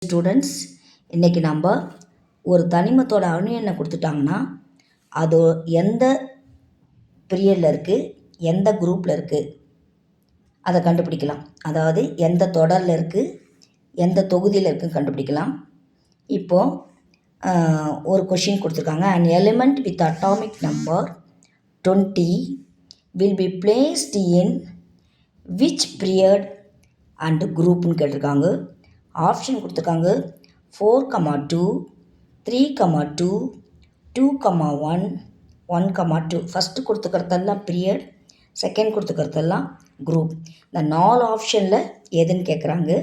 Students, இன்றைக்கி நம்ம ஒரு தனிமத்தோட அணு எண்ணை கொடுத்துட்டாங்கன்னா அது எந்த பீரியடில் இருக்குது, எந்த குரூப்பில் இருக்குது அதை கண்டுபிடிக்கலாம். அதாவது எந்த தொடரில் இருக்குது, எந்த தொகுதியில் இருக்குதுன்னு கண்டுபிடிக்கலாம். இப்போது ஒரு கொஷின் கொடுத்துருக்காங்க. an element with atomic number 20 will be placed in which period and groupன்னு கேட்டிருக்காங்க. ஆப்ஷன் கொடுத்துருக்காங்க 4,2, 3,2, 2,1, 1,2. ஃபஸ்ட்டு கொடுத்துக்கிறதெல்லாம் பீரியட், செகண்ட் கொடுத்துக்கிறதெல்லாம் குரூப். இந்த 4 ஆப்ஷனில் எதுன்னு கேட்குறாங்க.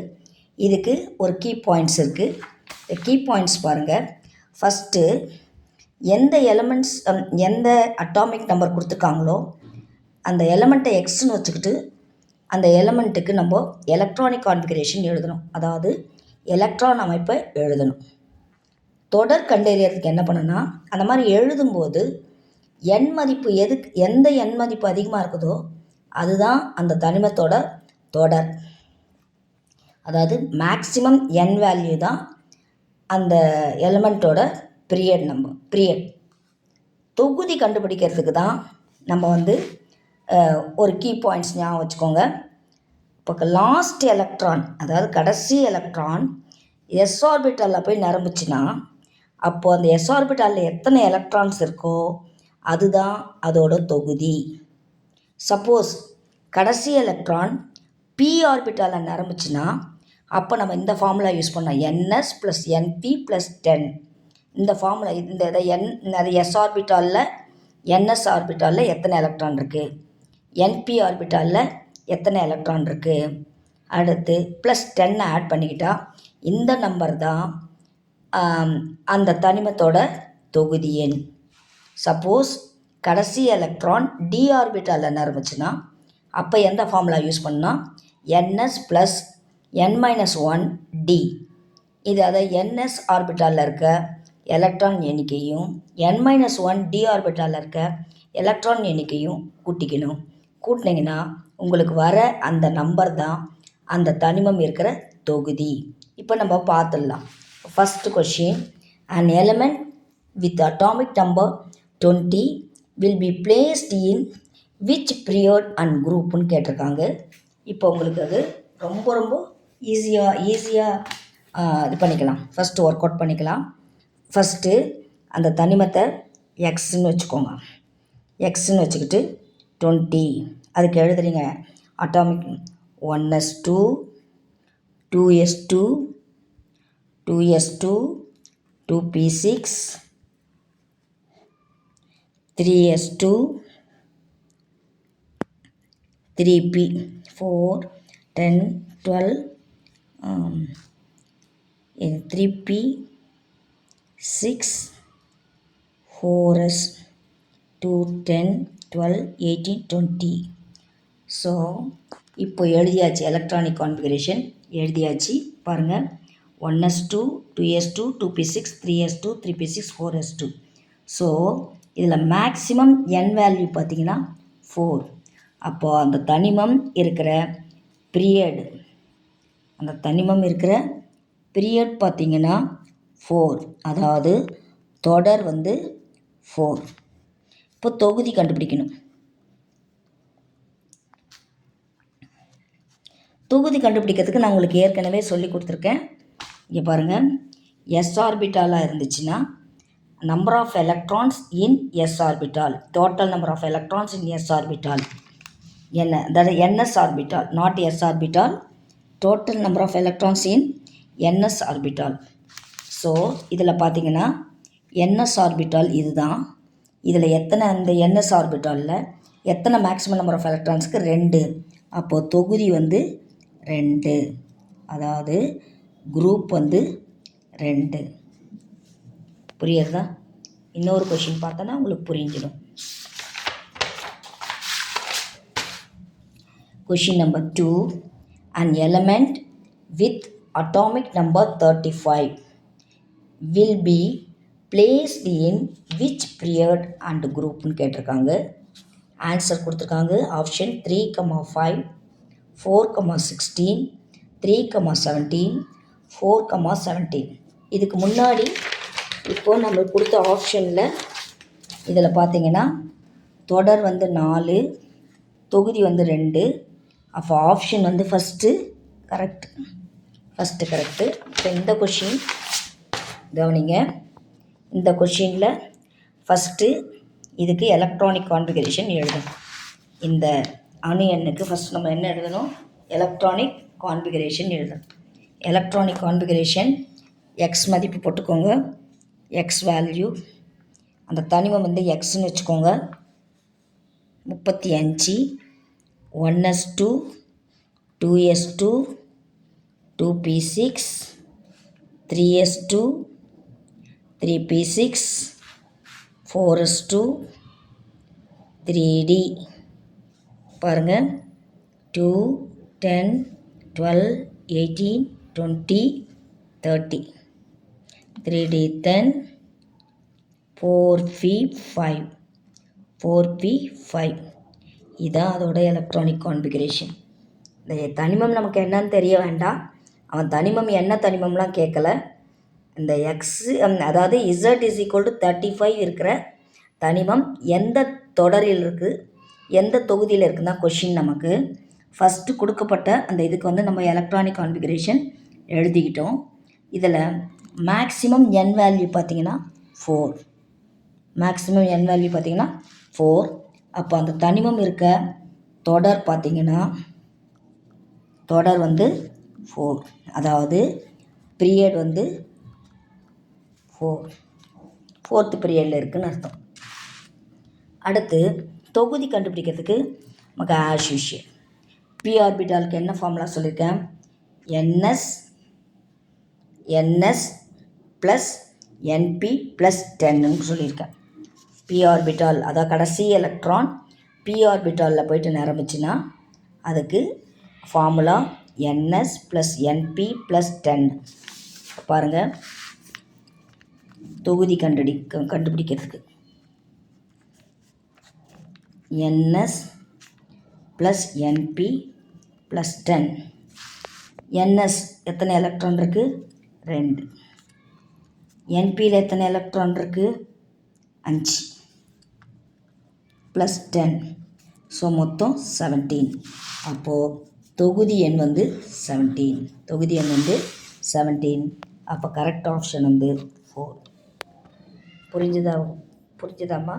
இதுக்கு ஒரு கீ பாயிண்ட்ஸ் இருக்குது. இந்த கீ பாயிண்ட்ஸ் பாருங்கள். ஃபஸ்ட்டு எந்த எலமெண்ட்ஸ் எந்த அட்டாமிக் நம்பர் கொடுத்துருக்காங்களோ அந்த எலமெண்ட்டை எக்ஸ்ன்னு வச்சுக்கிட்டு அந்த எலமெண்ட்டுக்கு நம்ம எலக்ட்ரானிக் கான்ஃபிகரேஷன் எழுதணும். அதாவது எலக்ட்ரான் அமைப்பை எழுதணும். தொடர் கண்டறியறதுக்கு என்ன பண்ணுன்னா, அந்த மாதிரி எழுதும்போது எண் மதிப்பு எந்த எண் மதிப்பு அதிகமாக இருக்குதோ அதுதான் அந்த தனிமத்தோட தொடர். அதாவது மேக்சிமம் எண் வேல்யூ தான் அந்த எலமெண்ட்டோட பீரியட். தொகுதி கண்டுபிடிக்கிறதுக்கு தான் நம்ம ஒரு கீ பாயிண்ட்ஸ் ஞாபகம் வச்சுக்கோங்க. இப்போ லாஸ்ட் எலக்ட்ரான், அதாவது கடைசி எலக்ட்ரான் எஸ் ஆர்பிட்டாலில் போய் நிரம்பிச்சுன்னா அப்போது அந்த எஸ் ஆர்பிட்டாலில் எத்தனை எலக்ட்ரான்ஸ் இருக்கோ அதுதான் அதோட தொகுதி. சப்போஸ் கடைசி எலக்ட்ரான் பி ஆர்பிட்டாலில் நிரம்பிச்சுன்னா அப்போ நம்ம இந்த ஃபார்முலா யூஸ் பண்ணோம், NS + NP + 10. இந்த ஃபார்முலா இந்த எஸ் ஆர்பிட்டாலில் NS ஆர்பிட்டாலில் எத்தனை எலக்ட்ரான் இருக்குது, NP ஆர்பிட்டாலில் எத்தனை எலக்ட்ரான் இருக்குது, அடுத்து +10 ஆட் பண்ணிக்கிட்டால் இந்த நம்பர் தான் அந்த தனிமத்தோட தொகுதி எண். சப்போஸ் கடைசி எலக்ட்ரான் டி ஆர்பிட்டாலில் நிரம்பிச்சுன்னா அப்போ எந்த ஃபார்முலா யூஸ் பண்ணால் NS + n-1d. இது அதாவது NS ஆர்பிட்டாலில் இருக்க எலக்ட்ரான் எண்ணிக்கையும் n-1d ஆர்பிட்டாலில் இருக்க எலக்ட்ரான் எண்ணிக்கையும் கூட்டினீங்கன்னா உங்களுக்கு வர அந்த நம்பர் தான் அந்த தனிமம் இருக்கிற தொகுதி. இப்போ நம்ம பார்த்துடலாம். First question, an element with atomic number 20 will be placed in which period and groupன்னு கேட்டிருக்காங்க. இப்போ உங்களுக்கு அது ரொம்ப ஈஸியாக இது பண்ணிக்கலாம். ஃபஸ்ட்டு ஒர்க் அவுட் பண்ணிக்கலாம். ஃபஸ்ட்டு அந்த தனிமத்தை எக்ஸ்ன்னு வச்சுக்கோங்க. எக்ஸ்ன்னு வச்சுக்கிட்டு 20 அதுக்கு எழுதுறீங்க atomic 1s2, 2s2, 2s2, 2p6, 3s2, 3p, 4, 10, 12, 3p, 6, 4s, 2, 10, 12, 18, 20. So இப்போ எழுதியாச்சு, எலக்ட்ரானிக் கான்ஃபிகரேஷன் எழுதியாச்சு. பாருங்கள், 1s2, 2s2, 2p6, 3s2, 3p6, 4s2. So இதில் மேக்ஸிமம் என் வேல்யூ பார்த்திங்கன்னா 4. அப்போது அந்த தனிமம் இருக்கிற பீரியட் பார்த்திங்கன்னா 4. அதாவது தொடர் 4. இப்போ தொகுதி கண்டுபிடிக்கணும். தொகுதி கண்டுபிடிக்கிறதுக்கு நான் உங்களுக்கு ஏற்கனவே சொல்லி கொடுத்துருக்கேன். இங்கே பாருங்கள், எஸ் ஆர்பிட்டாலாக இருந்துச்சுன்னா number of electrons in S orbital, total number of electrons in S orbital அதாவது NS orbital, not S orbital, total number of electrons in NS orbital. So இதில் பார்த்தீங்கன்னா NS ஆர்பிட்டால் இதுதான். இதில் இந்த NS ஆர்பிட்டாலில் எத்தனை மேக்ஸிமம் நம்பர் ஆஃப் எலக்ட்ரான்ஸுக்கு 2. அப்போது தொகுதி 2, அதாவது குரூப் 2. புரியுறதா? இன்னொரு கொஷின் பார்த்தோன்னா உங்களுக்கு புரிஞ்சிடும். Question number 2, an element with atomic number 35 will be placed in which period and groupன்னு கேட்டிருக்காங்க. ஆன்சர் கொடுத்துருக்காங்க. ஆப்ஷன் 3,5, 4,16, 3,17, 4,17. இதுக்கு முன்னாடி இப்போது நம்மளுக்கு கொடுத்த ஆப்ஷனில் இதில் பார்த்தீங்கன்னா தொடர் வந்து 4, தொகுதி வந்து 2. அப்போ ஆப்ஷன் வந்து ஃபஸ்ட்டு கரெக்ட். இப்போ இந்த கொஷின் கவனிங்க. இந்த கொஷினில் ஃபஸ்ட்டு இதுக்கு எலக்ட்ரானிக் கான்ஃபிகரேஷன் எழுதணும். இந்த அணு எண்ணுக்கு ஃபஸ்ட் நம்ம என்ன எழுதணும்? எலக்ட்ரானிக் கான்ஃபிகரேஷன் எழுதணும். எலக்ட்ரானிக் கான்ஃபிகரேஷன் எக்ஸ் மதிப்பு போட்டுக்கோங்க. எக்ஸ் வேல்யூ, அந்த தனிமம் வந்து எக்ஸ்ன்னு வச்சுக்கோங்க. 35, 1s2, 2s2, 2p6, 3s2, 3p6, 4s2, 3d. பாருங்கள், 2, 10, 12, 18, 20, 30, 3d10, 4p5, 4p5. இதுதான் அதோட எலக்ட்ரானிக் கான்ஃபிகரேஷன். இந்த தனிமம் நமக்கு என்னன்னு தெரிய வேண்டாம். அவன் தனிமம் என்ன தனிமம்லாம் கேட்கல. இந்த எக்ஸு, அதாவது Z = 35 இருக்கிற தனிமம் எந்த தொடரில் இருக்குது, எந்த தொகுதியில் இருக்குதுன்னா கொஷின் நமக்கு. ஃபஸ்ட்டு கொடுக்கப்பட்ட அந்த இதுக்கு வந்து நம்ம எலக்ட்ரானிக் கான்ஃபிகரேஷன் எழுதிக்கிட்டோம். இதில் மேக்ஸிமம் n வேல்யூ பார்த்திங்கன்னா 4. மேக்ஸிமம் n வேல்யூ பார்த்திங்கன்னா 4. அப்போ அந்த தனிமம் இருக்க தொடர் பார்த்திங்கன்னா தொடர் வந்து 4. அதாவது பீரியட் வந்து 4th பீரியடில் இருக்குதுன்னு அர்த்தம். அடுத்து தொகுதி கண்டுபிடிக்கிறதுக்கு நமக்கு ஆஸ் யூஷுவல் பி ஆர்பிட்டாலுக்கு என்ன ஃபார்முலா சொல்லியிருக்கேன்? ns ப்ளஸ் np ப்ளஸ் 10ன்னு சொல்லியிருக்கேன். பி ஆர்பிட்டால், அதாவது கடைசி எலக்ட்ரான் பி ஆர்பிட்டாலில் போயிட்டு நிரம்பிச்சுன்னா அதுக்கு formula ns plus np plus 10. பாருங்கள், தொகுதி கண்டுபிடிக்கிறதுக்கு ns plus np plus 10. ns எத்தனை எலக்ட்ரான் இருக்குது? 2. npயில் எத்தனை எலக்ட்ரான் இருக்குது? 5 ப்ளஸ் 10. ஸோ மொத்தம் 17. அப்போது தொகுதி எண் வந்து 17. அப்போ கரெக்ட் ஆப்ஷன் வந்து 4. புரிஞ்சுதாம்மா?